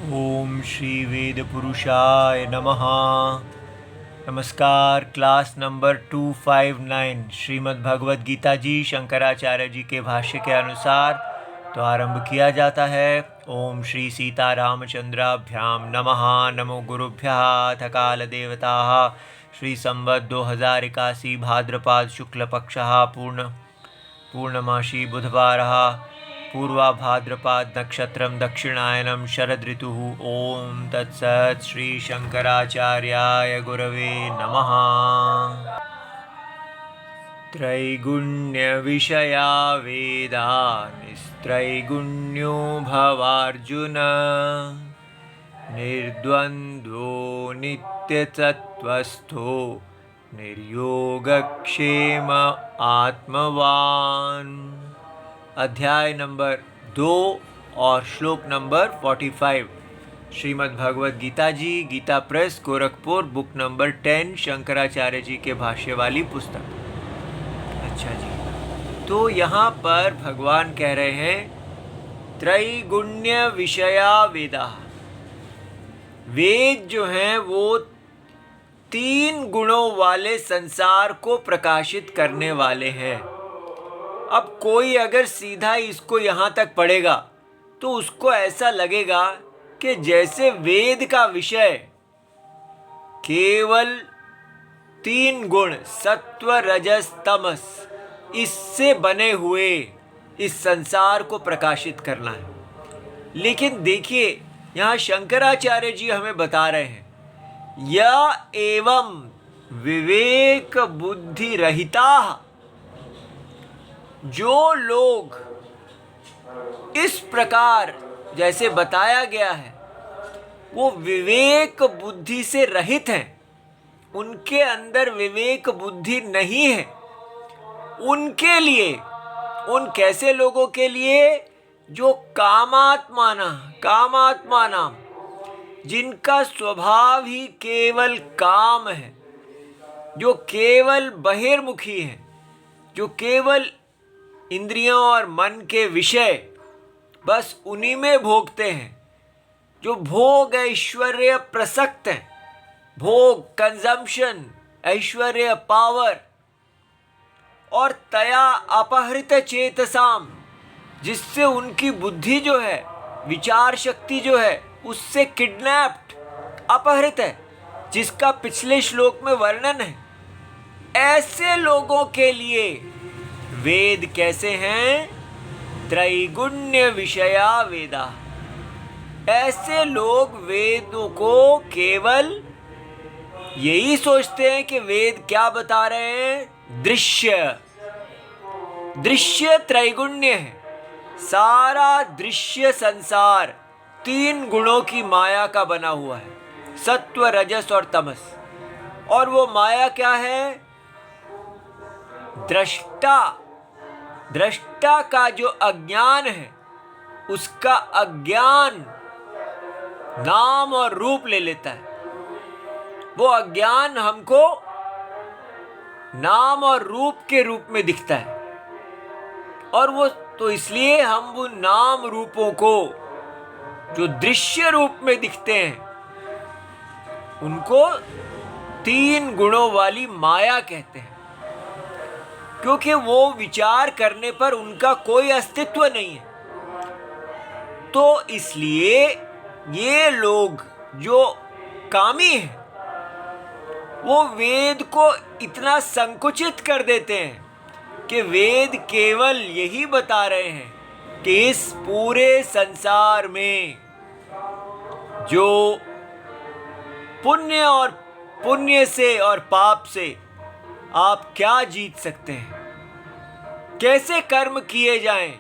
ओम श्री वेद पुरुषाय नमः। नमस्कार। क्लास नंबर 259 श्रीमद् भगवद गीता जी शंकराचार्य जी के भाष्य के अनुसार तो आरंभ किया जाता है। ओम श्री सीता रामचंद्राभ्याम नमः। नमो गुरुभ्यः थकाल देवता। श्री संवत 2081 भाद्रपाद शुक्ल पक्षः पूर्णमासी बुधवारः पूर्वा भाद्रपाद नक्षत्रम दक्षिणायनम शरद ऋतु। ओम तत्सत्। श्री शंकराचार्याय गुरवे नमः। त्रैगुण्य विषया वेदा निस्त्रैगुण्यो भवार्जुन निर्द्वन्द्वो नित्यसत्त्वस्थो निर्योगक्षेम आत्मवान। अध्याय नंबर 2 और श्लोक number 45 Shrimad Bhagavad Gita ji Gita press Gorakhpur book number 10 Shankaracharya ji के भाष्य वाली पुस्तक। अच्छा जी, तो यहाँ पर भगवान कह रहे हैं त्रैगुण्य विषया वेदा। वेद जो हैं वो 3 गुणों वाले संसार को प्रकाशित करने वाले हैं। अब कोई अगर सीधा इसको यहाँ तक पढ़ेगा तो उसको ऐसा लगेगा कि जैसे वेद का विषय केवल 3 गुण सत्व रजस तमस इससे बने हुए इस संसार को प्रकाशित करना है। लेकिन देखिए यहाँ शंकराचार्य जी हमें बता रहे हैं या एवं विवेक बुद्धि रहिता। जो लोग इस प्रकार जैसे बताया गया है वो विवेक बुद्धि से रहित हैं, उनके अंदर विवेक बुद्धि नहीं है, उनके लिए, उन कैसे लोगों के लिए जो कामात्माना जिनका स्वभाव ही केवल काम है, जो केवल बहिर्मुखी है, जो केवल इंद्रियों और मन के विषय बस उन्हीं में भोगते हैं, जो भोग ऐश्वर्य प्रसक्त हैं, भोग कंजम्पशन ऐश्वर्य पावर, और तया अपहृत चेतसाम जिससे उनकी बुद्धि जो है विचार शक्ति जो है उससे किडनैप्ड अपहृत है, जिसका पिछले श्लोक में वर्णन है। ऐसे लोगों के लिए वेद कैसे हैं? त्रैगुण्य विषया वेदा। ऐसे लोग वेदों को केवल यही सोचते हैं कि वेद क्या बता रहे हैं? दृश्य त्रैगुण्य है। सारा दृश्य संसार 3 गुणों की माया का बना हुआ है, सत्व रजस और तमस। और वो माया क्या है? दृष्टा का जो अज्ञान है उसका अज्ञान नाम और रूप ले लेता है। वो अज्ञान हमको नाम और रूप के रूप में दिखता है, और वो तो इसलिए हम वो नाम रूपों को जो दृश्य रूप में दिखते हैं उनको 3 गुणों वाली माया कहते हैं, क्योंकि वो विचार करने पर उनका कोई अस्तित्व नहीं है। तो इसलिए ये लोग जो कामी हैं वो वेद को इतना संकुचित कर देते हैं कि वेद केवल यही बता रहे हैं कि इस पूरे संसार में जो पुण्य से और पाप से आप क्या जीत सकते हैं, कैसे कर्म किए जाएं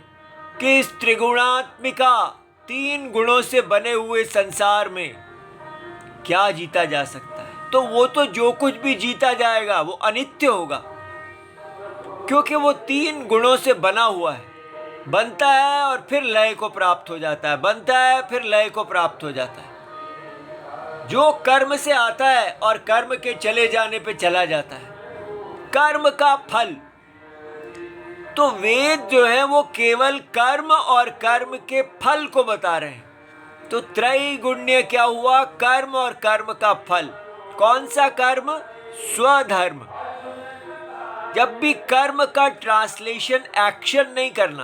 कि इस त्रिगुणात्मिका 3 गुणों से बने हुए संसार में क्या जीता जा सकता है। तो वो तो जो कुछ भी जीता जाएगा वो अनित्य होगा, क्योंकि वो 3 गुणों से बना हुआ है। बनता है और फिर लय को प्राप्त हो जाता है, बनता है फिर लय को प्राप्त हो जाता है। जो कर्म से आता है और कर्म के चले जाने पे चला जाता है, कर्म का फल। तो वेद जो है वो केवल कर्म और कर्म के फल को बता रहे हैं। तो त्रैगुण्य क्या हुआ? कर्म और कर्म का फल। कौन सा कर्म? स्वधर्म। जब भी कर्म का ट्रांसलेशन एक्शन नहीं करना,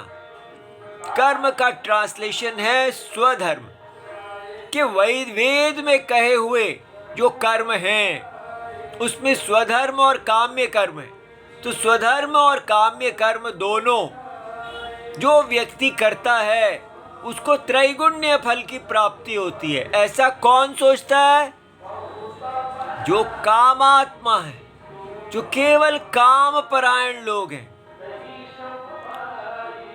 कर्म का ट्रांसलेशन है स्वधर्म। कि वेद में कहे हुए जो कर्म हैं उसमें स्वधर्म और काम्य कर्म है। तो स्वधर्म और काम्य कर्म दोनों जो व्यक्ति करता है उसको त्रैगुण्य फल की प्राप्ति होती है। ऐसा कौन सोचता है? जो कामात्मा है, जो केवल काम परायण लोग हैं।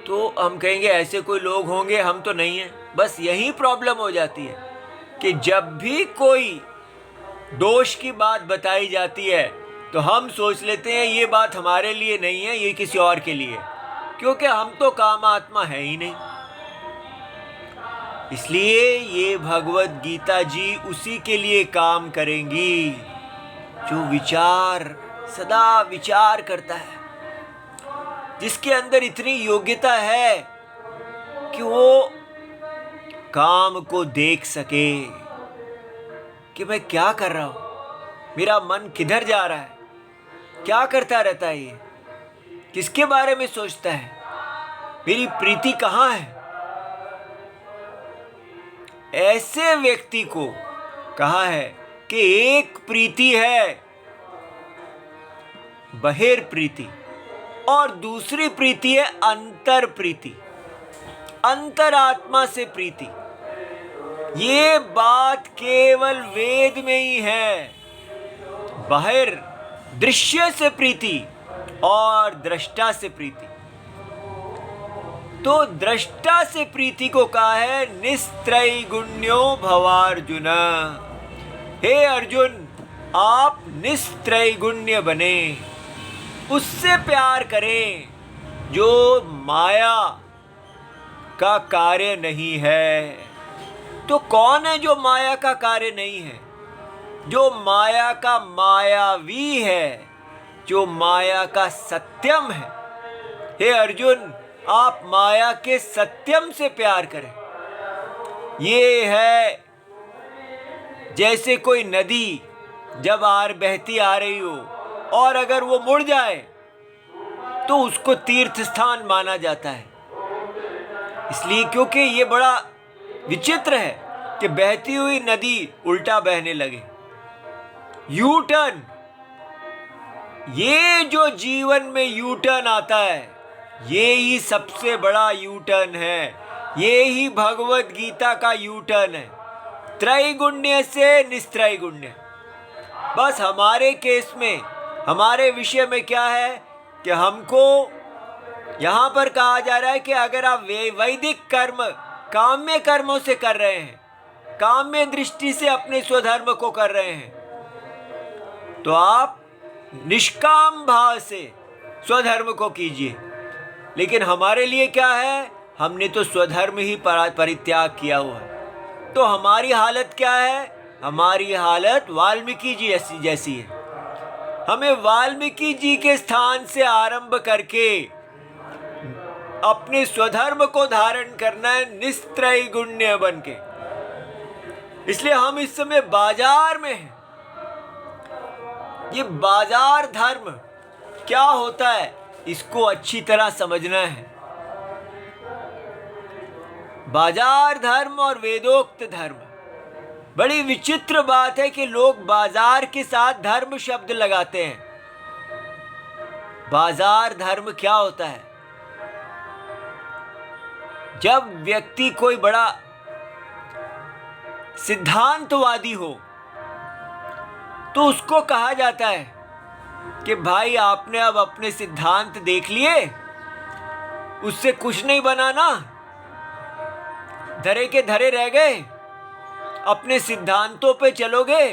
तो हम कहेंगे ऐसे कोई लोग होंगे, हम तो नहीं हैं। बस यही प्रॉब्लम हो जाती है कि जब भी कोई दोष की बात बताई जाती है तो हम सोच लेते हैं ये बात हमारे लिए नहीं है, ये किसी और के लिए, क्योंकि हम तो कामात्मा है ही नहीं। इसलिए ये भगवत गीता जी उसी के लिए काम करेंगी जो विचार, सदा विचार करता है, जिसके अंदर इतनी योग्यता है कि वो काम को देख सके कि मैं क्या कर रहा हूं, मेरा मन किधर जा रहा है, क्या करता रहता है, ये किसके बारे में सोचता है, मेरी प्रीति कहाँ है। ऐसे व्यक्ति को कहा है कि एक प्रीति है बहिर प्रीति और दूसरी प्रीति है अंतर प्रीति, अंतरात्मा से प्रीति। ये बात केवल वेद में ही है। बाहिर दृश्य से प्रीति और दृष्टा से प्रीति। तो दृष्टा से प्रीति को कहा है निस्त्रैगुण्यो भवार्जुन। हे अर्जुन, आप निस्त्रैगुण्य बने, उससे प्यार करें जो माया का कार्य नहीं है। तो कौन है जो माया का कार्य नहीं है? जो माया का मायावी है, जो माया का सत्यम है। हे अर्जुन, आप माया के सत्यम से प्यार करें। ये है जैसे कोई नदी जब बहती आ रही हो और अगर वो मुड़ जाए तो उसको तीर्थ स्थान माना जाता है। इसलिए क्योंकि ये बड़ा विचित्र है कि बहती हुई नदी उल्टा बहने लगे। यू टर्न, ये जो जीवन में यू टर्न आता है, ये ही सबसे बड़ा यू टर्न है। ये ही भगवत गीता का यू टर्न है, त्रैगुण्य से निस्त्रैगुण्य। बस हमारे केस में, हमारे विषय में क्या है कि हमको यहाँ पर कहा जा रहा है कि अगर आप वैदिक कर्म काम्य कर्मों से कर रहे हैं, काम्य दृष्टि से अपने स्वधर्म को कर रहे हैं, तो आप निष्काम भाव से स्वधर्म को कीजिए। लेकिन हमारे लिए क्या है? हमने तो स्वधर्म ही परित्याग किया हुआ है। तो हमारी हालत क्या है? हमारी हालत वाल्मीकि जी जैसी है। हमें वाल्मीकि जी के स्थान से आरंभ करके अपने स्वधर्म को धारण करना है निस्त्रैगुण्य बन के। इसलिए हम इस समय बाजार में हैं। ये बाजार धर्म क्या होता है, इसको अच्छी तरह समझना है। बाजार धर्म और वेदोक्त धर्म, बड़ी विचित्र बात है कि लोग बाजार के साथ धर्म शब्द लगाते हैं। बाजार धर्म क्या होता है? जब व्यक्ति कोई बड़ा सिद्धांतवादी हो तो उसको कहा जाता है कि भाई आपने अब अपने सिद्धांत देख लिए, उससे कुछ नहीं बनाना, धरे के धरे रह गए, अपने सिद्धांतों पे चलोगे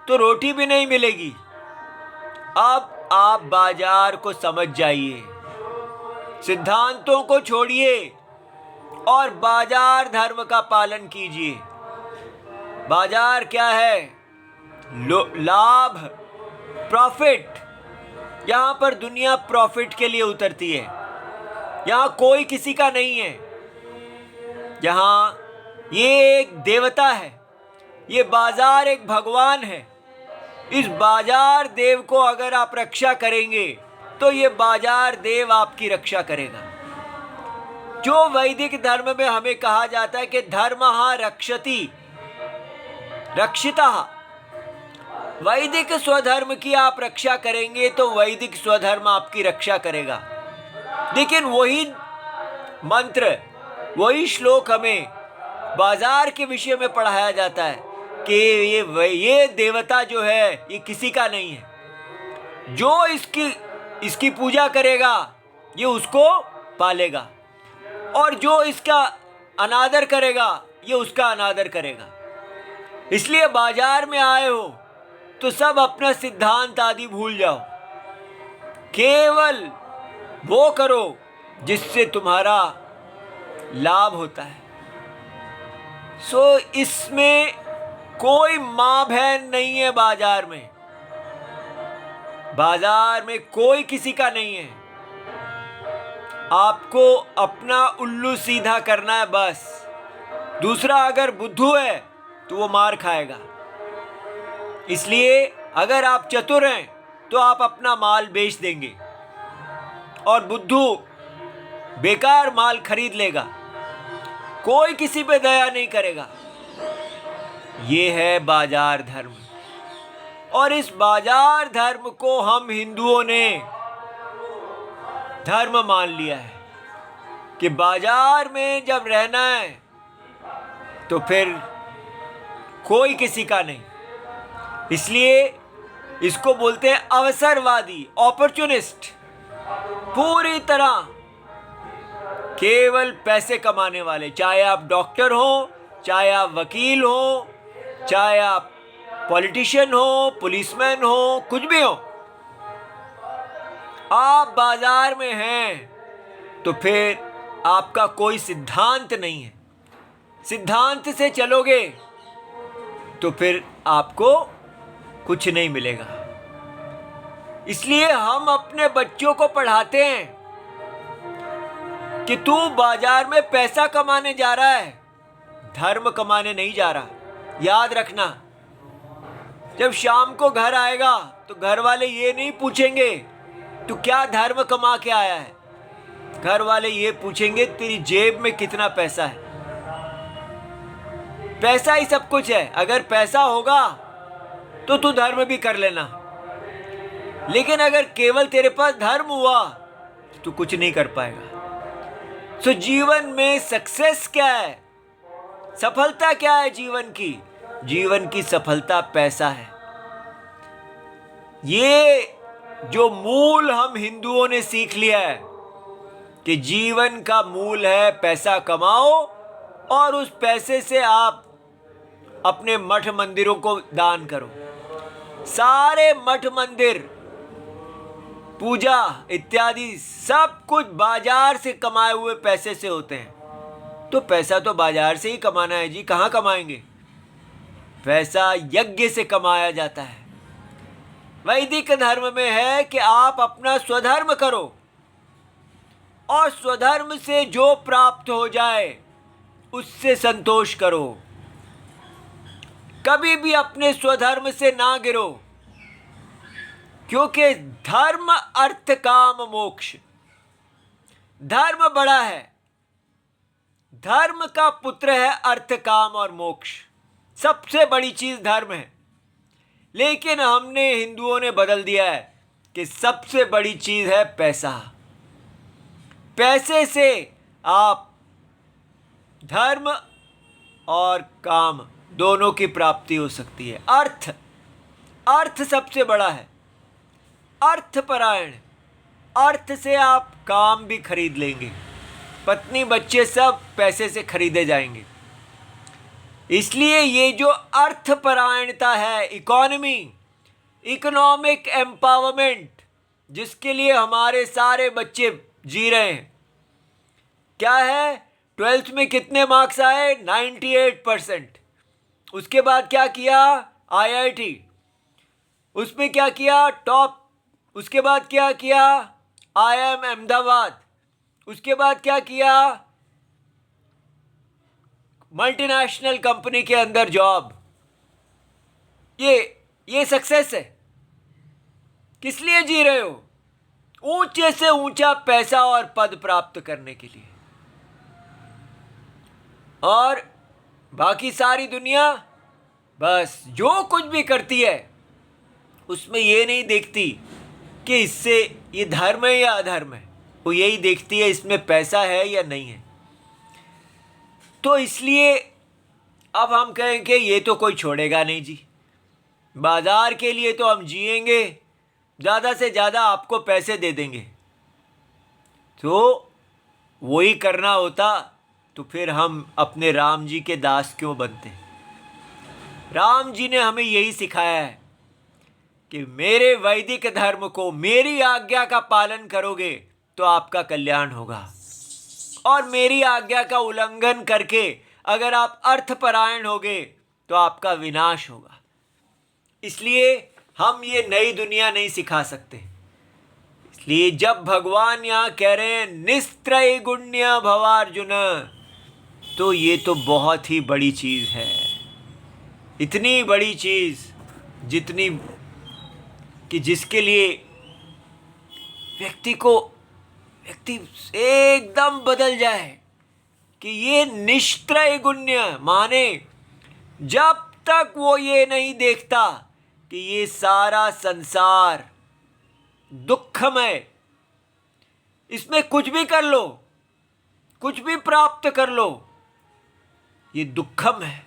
तो रोटी भी नहीं मिलेगी। अब आप बाजार को समझ जाइए, सिद्धांतों को छोड़िए और बाजार धर्म का पालन कीजिए। बाजार क्या है? लाभ, प्रॉफिट। यहाँ पर दुनिया प्रॉफिट के लिए उतरती है। यहाँ कोई किसी का नहीं है। यहाँ ये एक देवता है, ये बाजार एक भगवान है। इस बाजार देव को अगर आप रक्षा करेंगे तो ये बाजार देव आपकी रक्षा करेगा। जो वैदिक धर्म में हमें कहा जाता है कि धर्मः रक्षति रक्षितः, वैदिक स्वधर्म की आप रक्षा करेंगे तो वैदिक स्वधर्म आपकी रक्षा करेगा। लेकिन वही मंत्र, वही श्लोक हमें बाजार के विषय में पढ़ाया जाता है कि ये देवता जो है ये किसी का नहीं है, जो इसकी पूजा करेगा ये उसको पालेगा, और जो इसका अनादर करेगा ये उसका अनादर करेगा। इसलिए बाजार में आए हो तो सब अपना सिद्धांत आदि भूल जाओ, केवल वो करो जिससे तुम्हारा लाभ होता है। इसमें कोई माँ बहन नहीं है। बाजार में कोई किसी का नहीं है। आपको अपना उल्लू सीधा करना है बस। दूसरा अगर बुद्धू है तो वो मार खाएगा। इसलिए अगर आप चतुर हैं तो आप अपना माल बेच देंगे और बुद्धू बेकार माल खरीद लेगा, कोई किसी पे दया नहीं करेगा। ये है बाजार धर्म। और इस बाजार धर्म को हम हिंदुओं ने धर्म मान लिया है कि बाजार में जब रहना है तो फिर कोई किसी का नहीं। इसलिए इसको बोलते हैं अवसरवादी, अपॉर्चुनिस्ट। पूरी तरह केवल पैसे कमाने वाले, चाहे आप डॉक्टर हो, चाहे आप वकील हो, चाहे आप पॉलिटिशियन हो, पुलिसमैन हो, कुछ भी हो, आप बाजार में हैं तो फिर आपका कोई सिद्धांत नहीं है। सिद्धांत से चलोगे तो फिर आपको कुछ नहीं मिलेगा। इसलिए हम अपने बच्चों को पढ़ाते हैं कि तू बाजार में पैसा कमाने जा रहा है, धर्म कमाने नहीं जा रहा। याद रखना, जब शाम को घर आएगा तो घर वाले ये नहीं पूछेंगे तू क्या धर्म कमा के आया है। घर वाले ये पूछेंगे तेरी जेब में कितना पैसा है। पैसा ही सब कुछ है। अगर पैसा होगा तो तू धर्म भी कर लेना, लेकिन अगर केवल तेरे पास धर्म हुआ तो कुछ नहीं कर पाएगा। तो जीवन में सक्सेस क्या है, सफलता क्या है जीवन की? जीवन की सफलता पैसा है। ये जो मूल हम हिंदुओं ने सीख लिया है कि जीवन का मूल है पैसा कमाओ और उस पैसे से आप अपने मठ मंदिरों को दान करो। सारे मठ मंदिर, पूजा इत्यादि सब कुछ बाजार से कमाए हुए पैसे से होते हैं। तो पैसा तो बाजार से ही कमाना है जी, कहाँ कमाएंगे? पैसा यज्ञ से कमाया जाता है। वैदिक धर्म में है कि आप अपना स्वधर्म करो और स्वधर्म से जो प्राप्त हो जाए उससे संतोष करो। कभी भी अपने स्वधर्म से ना गिरो, क्योंकि धर्म अर्थ काम मोक्ष, धर्म बड़ा है। धर्म का पुत्र है अर्थ काम और मोक्ष। सबसे बड़ी चीज धर्म है। लेकिन हमने हिंदुओं ने बदल दिया है कि सबसे बड़ी चीज है पैसा। पैसे से आप धर्म और काम दोनों की प्राप्ति हो सकती है। अर्थ सबसे बड़ा है। अर्थपरायण, अर्थ से आप काम भी खरीद लेंगे। पत्नी बच्चे सब पैसे से खरीदे जाएंगे। इसलिए ये जो अर्थपरायणता है, इकोनॉमिक एम्पावरमेंट, जिसके लिए हमारे सारे बच्चे जी रहे हैं, क्या है? 12th में कितने मार्क्स आए? 98%। उसके बाद क्या किया? IIT। उसमें क्या किया? टॉप। उसके बाद क्या किया? IIM अहमदाबाद। उसके बाद क्या किया? मल्टीनेशनल कंपनी के अंदर जॉब, ये सक्सेस है। किस लिए जी रहे हो? ऊंचे से ऊंचा पैसा और पद प्राप्त करने के लिए। और बाकी सारी दुनिया बस जो कुछ भी करती है उसमें ये नहीं देखती कि इससे ये धर्म है या अधर्म है, वो यही देखती है इसमें पैसा है या नहीं है। तो इसलिए अब हम कहेंगे ये तो कोई छोड़ेगा नहीं जी, बाजार के लिए तो हम जिएंगे, ज़्यादा से ज़्यादा आपको पैसे दे देंगे। तो वही करना होता तो फिर हम अपने राम जी के दास क्यों बनते? राम जी ने हमें यही सिखाया है कि मेरे वैदिक धर्म को, मेरी आज्ञा का पालन करोगे तो आपका कल्याण होगा, और मेरी आज्ञा का उल्लंघन करके अगर आप अर्थपरायण होगे तो आपका विनाश होगा। इसलिए हम ये नई दुनिया नहीं सिखा सकते। इसलिए जब भगवान यहाँ कह रहे हैं निस्त्रैगुण्य भवार्जुन, तो ये तो बहुत ही बड़ी चीज़ है। इतनी बड़ी चीज़ जितनी कि जिसके लिए व्यक्ति एकदम बदल जाए कि ये निस्त्रैगुण्य माने जब तक वो ये नहीं देखता कि ये सारा संसार दुखमय, इसमें कुछ भी कर लो, कुछ भी प्राप्त कर लो, ये दुखम है।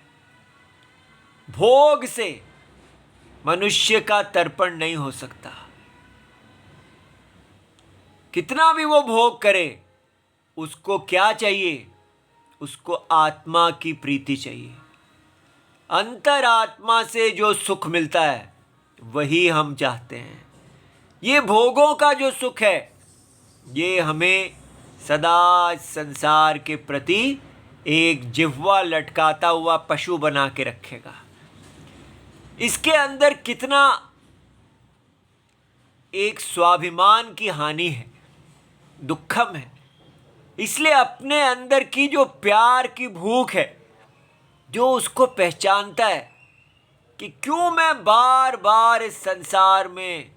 भोग से मनुष्य का तर्पण नहीं हो सकता। कितना भी वो भोग करे, उसको क्या चाहिए? उसको आत्मा की प्रीति चाहिए। अंतरात्मा से जो सुख मिलता है वही हम चाहते हैं। ये भोगों का जो सुख है ये हमें सदा संसार के प्रति एक जिह्वा लटकाता हुआ पशु बना के रखेगा। इसके अंदर कितना एक स्वाभिमान की हानि है, दुखम है। इसलिए अपने अंदर की जो प्यार की भूख है, जो उसको पहचानता है कि क्यों मैं बार बार इस संसार में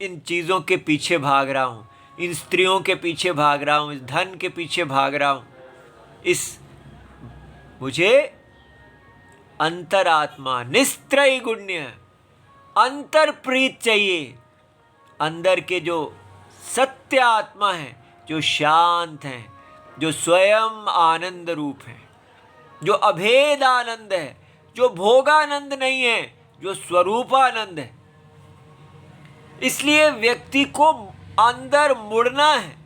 इन चीज़ों के पीछे भाग रहा हूँ, इन स्त्रियों के पीछे भाग रहा हूँ, इस धन के पीछे भाग रहा हूँ, मुझे अंतरात्मा निस्त्रैगुण्य अंतर प्रीत चाहिए। अंदर के जो सत्य आत्मा है, जो शांत हैं, जो स्वयं आनंद रूप है, जो अभेद आनंद है, जो भोगानंद नहीं है, जो स्वरूपानंद है। इसलिए व्यक्ति को अंदर मुड़ना है।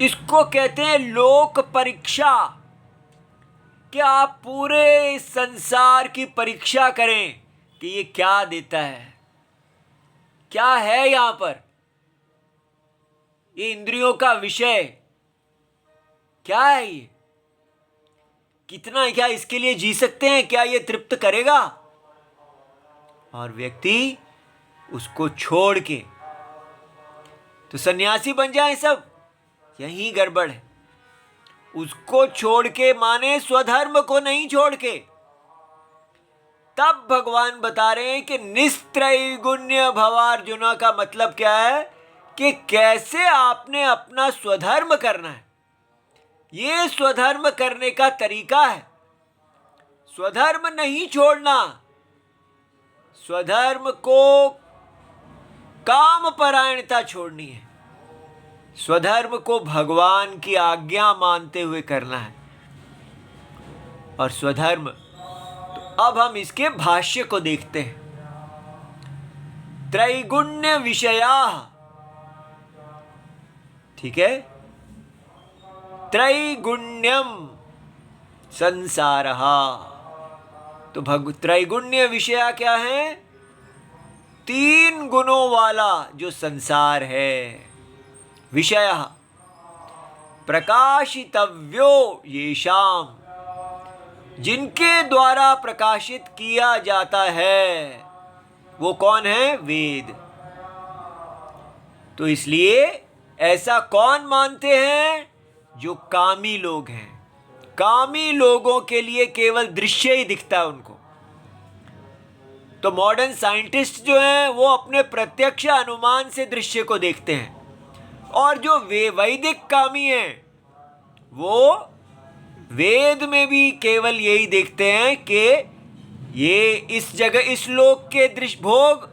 इसको कहते हैं लोक परीक्षा, कि आप पूरे संसार की परीक्षा करें कि ये क्या देता है, क्या है यहाँ पर, ये इंद्रियों का विषय क्या है, ये कितना, क्या इसके लिए जी सकते हैं, क्या ये तृप्त करेगा? और व्यक्ति उसको छोड़ के तो सन्यासी बन जाए सब, यही गड़बड़ है। उसको छोड़ के माने स्वधर्म को नहीं छोड़ के। तब भगवान बता रहे हैं कि निस्त्रैगुण्य भवार्जुना का मतलब क्या है, कि कैसे आपने अपना स्वधर्म करना है। ये स्वधर्म करने का तरीका है। स्वधर्म नहीं छोड़ना, स्वधर्म को काम परायणता छोड़नी है। स्वधर्म को भगवान की आज्ञा मानते हुए करना है। और स्वधर्म, तो अब हम इसके भाष्य को देखते हैं। त्रैगुण्य विषया, ठीक है, त्रैगुण्यम संसारः। तो त्रैगुण्य विषया क्या है? 3 गुणों वाला जो संसार है। विषयः प्रकाशितव्यो येषाम, जिनके द्वारा प्रकाशित किया जाता है, वो कौन है? वेद। तो इसलिए ऐसा कौन मानते हैं? जो कामी लोग हैं, कामी लोगों के लिए केवल दृश्य ही दिखता है उनको। तो मॉडर्न साइंटिस्ट जो हैं वो अपने प्रत्यक्ष अनुमान से दृश्य को देखते हैं, और जो वैदिक कामी हैं वो वेद में भी केवल यही देखते हैं कि ये इस जगह इस लोक के दृश्य भोग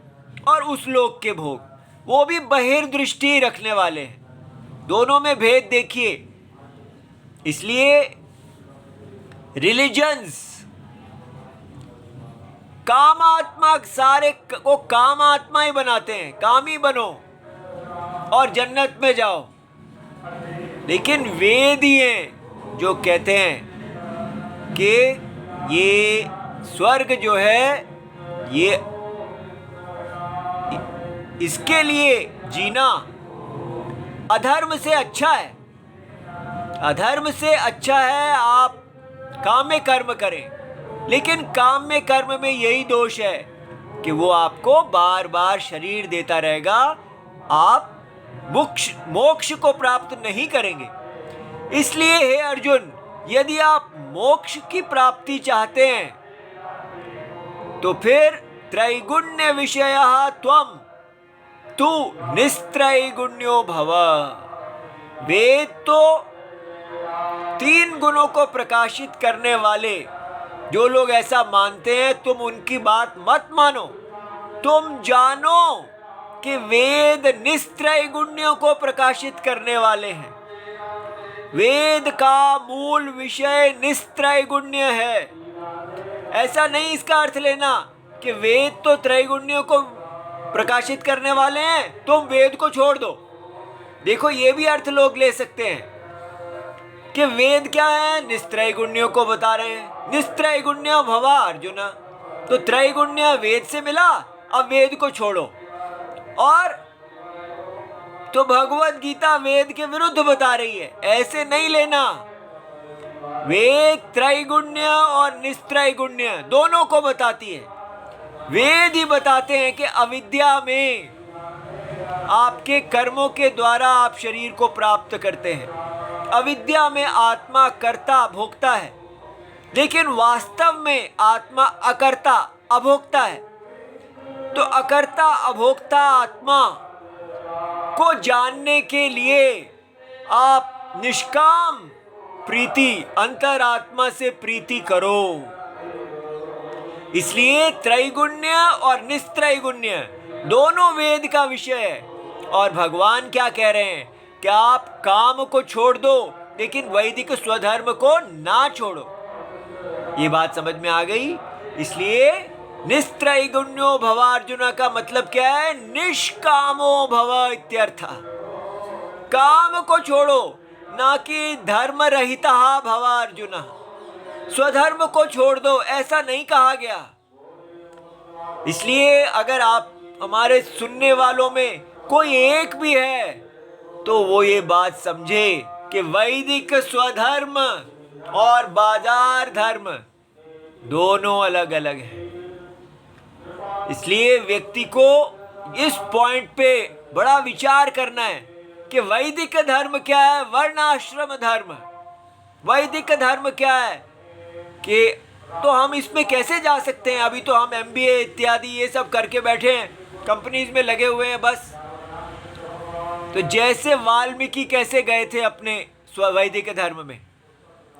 और उस लोक के भोग, वो भी बहिर्दृष्टि रखने वाले हैं। दोनों में भेद देखिए। इसलिए रिलीजन्स कामात्मा, सारे को कामात्मा ही बनाते हैं, कामी बनो और जन्नत में जाओ। लेकिन वेद ही हैं जो कहते हैं कि ये स्वर्ग जो है ये इसके लिए जीना अधर्म से अच्छा है, अधर्म से अच्छा है आप काम्य कर्म करें। लेकिन काम्य कर्म में यही दोष है कि वो आपको बार बार शरीर देता रहेगा, आप मोक्ष को प्राप्त नहीं करेंगे। इसलिए हे अर्जुन, यदि आप मोक्ष की प्राप्ति चाहते हैं तो फिर त्रैगुण्य विषयः त्वं तू निस्त्रैगुण्यो भव। वेद तो 3 गुणों को प्रकाशित करने वाले, जो लोग ऐसा मानते हैं तुम उनकी बात मत मानो। तुम जानो कि वेद निस्त्रैगुण्यों को प्रकाशित करने वाले हैं। वेद का मूल विषय निस्त्रैगुण्य है। ऐसा नहीं इसका अर्थ लेना कि वेद तो त्रैगुण्यों को प्रकाशित करने वाले हैं, तुम वेद को छोड़ दो। देखो ये भी अर्थ लोग ले सकते हैं कि वेद क्या है, निस्त्रैगुण्यों को बता रहे हैं। निस्त्रैगुण्य भवा अर्जुन, तो त्रैगुण्य वेद से मिला, अब वेद को छोड़ो। और तो भगवत गीता वेद के विरुद्ध बता रही है, ऐसे नहीं लेना। वेद त्रैगुण्य और निस्त्रैगुण्य दोनों को बताती है। वेद ही बताते हैं कि अविद्या में आपके कर्मों के द्वारा आप शरीर को प्राप्त करते हैं। अविद्या में आत्मा कर्ता भोक्ता है, लेकिन वास्तव में आत्मा अकर्ता अभोक्ता है। तो अकर्ता अभोक्ता आत्मा को जानने के लिए आप निष्काम प्रीति, अंतरात्मा से प्रीति करो। इसलिए त्रैगुण्य और निस्त्रैगुण्य दोनों वेद का विषय है। और भगवान क्या कह रहे हैं कि आप काम को छोड़ दो, लेकिन वैदिक स्वधर्म को ना छोड़ो। ये बात समझ में आ गई। इसलिए निस्त्रैगुण्यो भव अर्जुन का मतलब क्या है, निष्कामो भव इत्यर्थ। काम को छोड़ो, ना कि धर्म रहिता भव अर्जुन। स्वधर्म को छोड़ दो, ऐसा नहीं कहा गया। इसलिए अगर आप हमारे सुनने वालों में कोई एक भी है तो वो ये बात समझे कि वैदिक स्वधर्म और बाजार धर्म दोनों अलग अलग है। इसलिए व्यक्ति को इस पॉइंट पे बड़ा विचार करना है कि वैदिक धर्म क्या है, वर्णाश्रम धर्म। वैदिक धर्म क्या है कि तो हम इसमें कैसे जा सकते हैं। अभी तो हम MBA इत्यादि ये सब करके बैठे हैं, कंपनीज में लगे हुए हैं बस। तो जैसे वाल्मीकि कैसे गए थे अपने वैदिक धर्म में,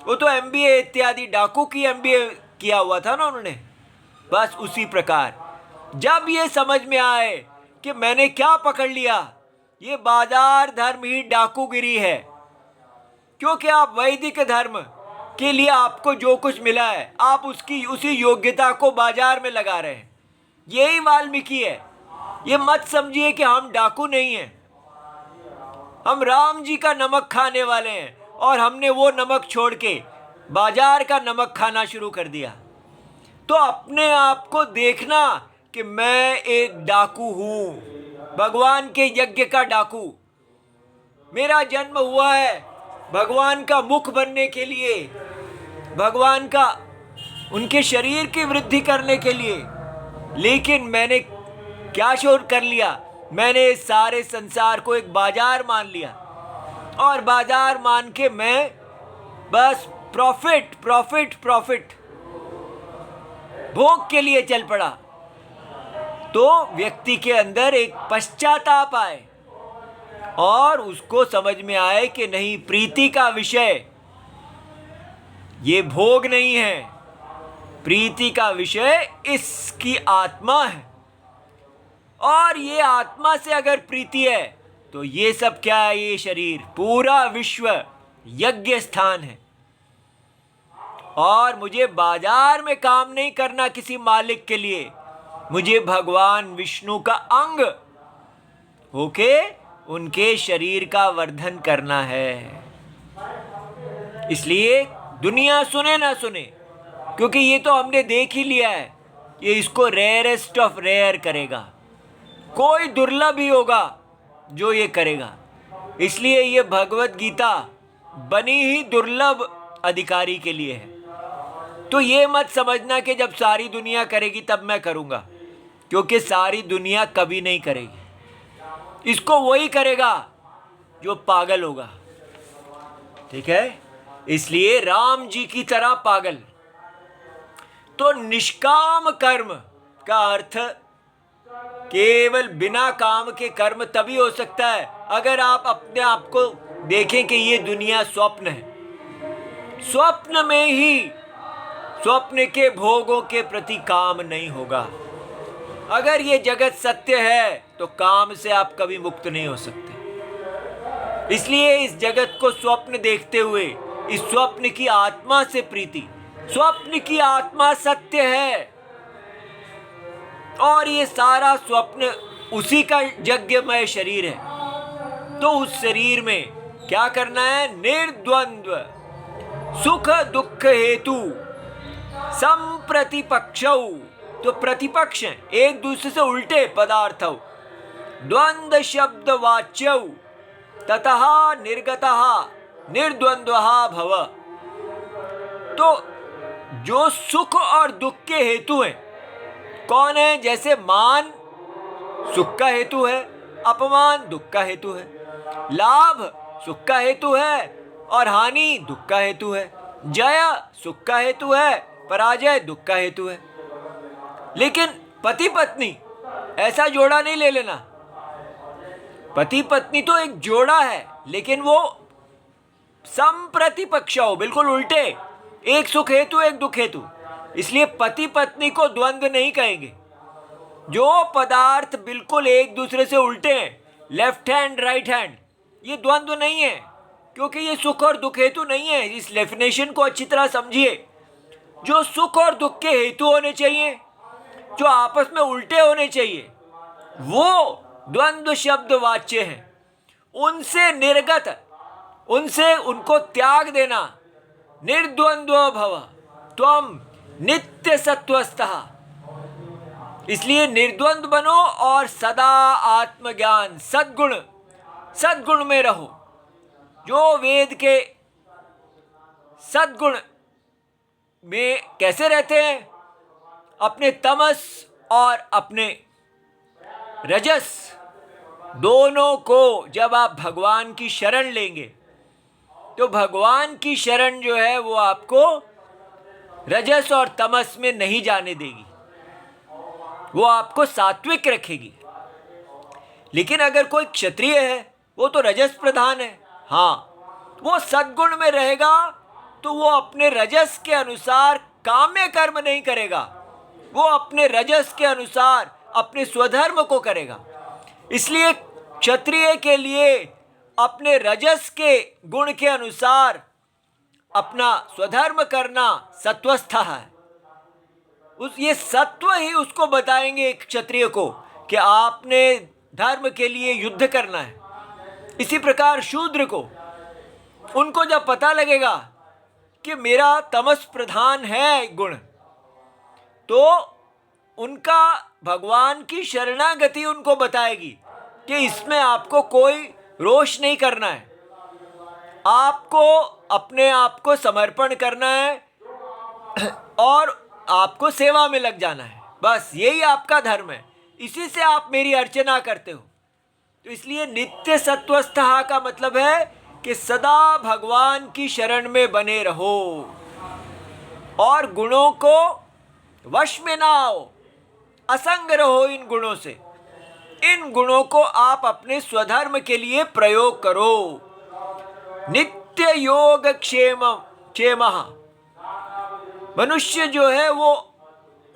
वो तो MBA इत्यादि डाकू की MBA किया हुआ था ना उन्होंने। बस उसी प्रकार जब ये समझ में आए कि मैंने क्या पकड़ लिया, ये बाजार धर्म ही डाकूगिरी है, क्योंकि आप वैदिक धर्म के लिए आपको जो कुछ मिला है आप उसकी उसी योग्यता को बाजार में लगा रहे हैं। यही वाल्मीकि है। ये मत समझिए कि हम डाकू नहीं हैं, हम राम जी का नमक खाने वाले हैं और हमने वो नमक छोड़ के बाजार का नमक खाना शुरू कर दिया। तो अपने आप को देखना कि मैं एक डाकू हूँ, भगवान के यज्ञ का डाकू। मेरा जन्म हुआ है भगवान का मुख बनने के लिए, भगवान का उनके शरीर की वृद्धि करने के लिए। लेकिन मैंने क्या शोर कर लिया, मैंने सारे संसार को एक बाजार मान लिया और बाजार मान के मैं बस प्रॉफिट प्रॉफिट प्रॉफिट, भोग के लिए चल पड़ा, तो व्यक्ति के अंदर एक पश्चाताप आए और उसको समझ में आए कि नहीं, प्रीति का विषय ये भोग नहीं है, प्रीति का विषय इसकी आत्मा है, और ये आत्मा से अगर प्रीति है तो ये सब क्या है, ये शरीर पूरा विश्व यज्ञ स्थान है। और मुझे बाजार में काम नहीं करना किसी मालिक के लिए, मुझे भगवान विष्णु का अंग होके उनके शरीर का वर्धन करना है। इसलिए दुनिया सुने ना सुने, क्योंकि ये तो हमने देख ही लिया है, ये इसको रेयरेस्ट ऑफ रेयर करेगा, कोई दुर्लभ ही होगा जो ये करेगा। इसलिए ये भगवत गीता बनी ही दुर्लभ अधिकारी के लिए है। तो ये मत समझना कि जब सारी दुनिया करेगी तब मैं करूँगा, क्योंकि सारी दुनिया कभी नहीं करेगी, इसको वही करेगा जो पागल होगा। ठीक है, इसलिए राम जी की तरह पागल। तो निष्काम कर्म का अर्थ केवल बिना काम के कर्म तभी हो सकता है अगर आप अपने आप को देखें कि ये दुनिया स्वप्न है। स्वप्न में ही स्वप्न के भोगों के प्रति काम नहीं होगा। अगर ये जगत सत्य है तो काम से आप कभी मुक्त नहीं हो सकते। इसलिए इस जगत को स्वप्न देखते हुए इस स्वप्न की आत्मा से प्रीति, स्वप्न की आत्मा सत्य है और ये सारा स्वप्न उसी का यज्ञमय शरीर है। तो उस शरीर में क्या करना है, निर्द्वंद्व सुख दुख हेतु संप्रतिपक्षौ, तो प्रतिपक्ष हैं, एक दूसरे से उल्टे पदार्थ, द्वंद्व शब्द वाच्यौ ततः निर्गतः निर्द्वंद्वः भव। तो जो सुख और दुख के हेतु हैं कौन है, जैसे मान सुख का हेतु है, अपमान दुख का हेतु है, लाभ सुख का हेतु है और हानि दुख का हेतु है, जय सुख का हेतु है, पराजय दुख का हेतु है। लेकिन पति पत्नी ऐसा जोड़ा नहीं ले लेना। पति पत्नी तो एक जोड़ा है, लेकिन वो संप्रतिपक्ष हो, बिल्कुल उल्टे, एक सुख हेतु एक दुख हेतु। इसलिए पति पत्नी को द्वंद्व नहीं कहेंगे। जो पदार्थ बिल्कुल एक दूसरे से उल्टे हैं, लेफ्ट हैंड राइट हैंड, ये द्वंद्व नहीं है, क्योंकि ये सुख और दुख हेतु नहीं है। इस डेफिनेशन को अच्छी तरह समझिए। जो सुख और दुख के हेतु होने चाहिए, जो आपस में उल्टे होने चाहिए, वो द्वंद्व शब्द वाच्य हैं। उनसे निर्गत, उनसे उनको त्याग देना। निर्द्वंद्व भव त्वम नित्य सत्वस्थः। इसलिए निर्द्वंद्व बनो और सदा आत्मज्ञान सद्गुण, सद्गुण में रहो। जो वेद के सद्गुण में कैसे रहते हैं, अपने तमस और अपने रजस दोनों को जब आप भगवान की शरण लेंगे तो भगवान की शरण जो है वो आपको रजस और तमस में नहीं जाने देगी, वो आपको सात्विक रखेगी। लेकिन अगर कोई क्षत्रिय है, वो तो रजस प्रधान है, हाँ, वो सद्गुण में रहेगा तो वो अपने रजस के अनुसार काम्य कर्म नहीं करेगा, वो अपने रजस के अनुसार अपने स्वधर्म को करेगा। इसलिए क्षत्रिय के लिए अपने रजस के गुण के अनुसार अपना स्वधर्म करना सत्वस्थ है। ये सत्व ही उसको बताएंगे एक क्षत्रिय को कि आपने धर्म के लिए युद्ध करना है। इसी प्रकार शूद्र को, उनको जब पता लगेगा कि मेरा तमस प्रधान है गुण, तो उनका भगवान की शरणागति उनको बताएगी कि इसमें आपको कोई रोष नहीं करना है, आपको अपने आप को समर्पण करना है और आपको सेवा में लग जाना है, बस यही आपका धर्म है, इसी से आप मेरी अर्चना करते हो। तो इसलिए नित्य सत्वस्थः का मतलब है कि सदा भगवान की शरण में बने रहो और गुणों को वश में ना आओ, असंग रहो इन गुणों से। इन गुणों को आप अपने स्वधर्म के लिए प्रयोग करो। नित्य योग क्षेम, मनुष्य जो है वो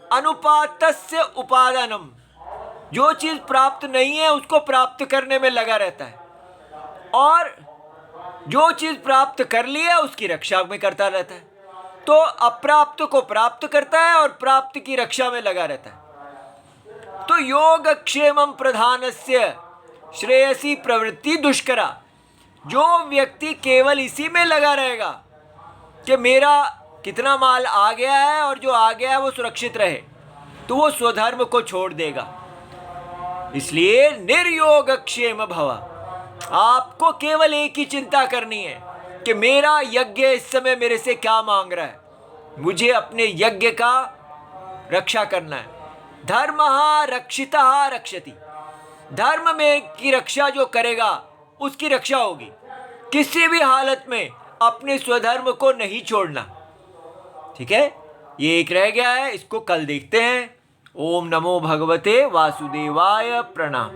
अनुपातस्य उपादानम, जो चीज प्राप्त नहीं है उसको प्राप्त करने में लगा रहता है, और जो चीज प्राप्त कर ली है उसकी रक्षा में करता रहता है। तो अप्राप्त को प्राप्त करता है और प्राप्त की रक्षा में लगा रहता है। तो योगक्षेमं प्रधानस्य श्रेयसी प्रवृत्ति दुष्करा। जो व्यक्ति केवल इसी में लगा रहेगा कि मेरा कितना माल आ गया है और जो आ गया है वो सुरक्षित रहे, तो वो स्वधर्म को छोड़ देगा। इसलिए निर्योगक्षेम भव। आपको केवल एक ही चिंता करनी है कि मेरा यज्ञ इस समय मेरे से क्या मांग रहा है, मुझे अपने यज्ञ का रक्षा करना है। धर्म रक्षितः रक्षति। धर्म में की रक्षा जो करेगा उसकी रक्षा होगी। किसी भी हालत में अपने स्वधर्म को नहीं छोड़ना। ठीक है, ये एक रह गया है, इसको कल देखते हैं। ओम नमो भगवते वासुदेवाय। प्रणाम।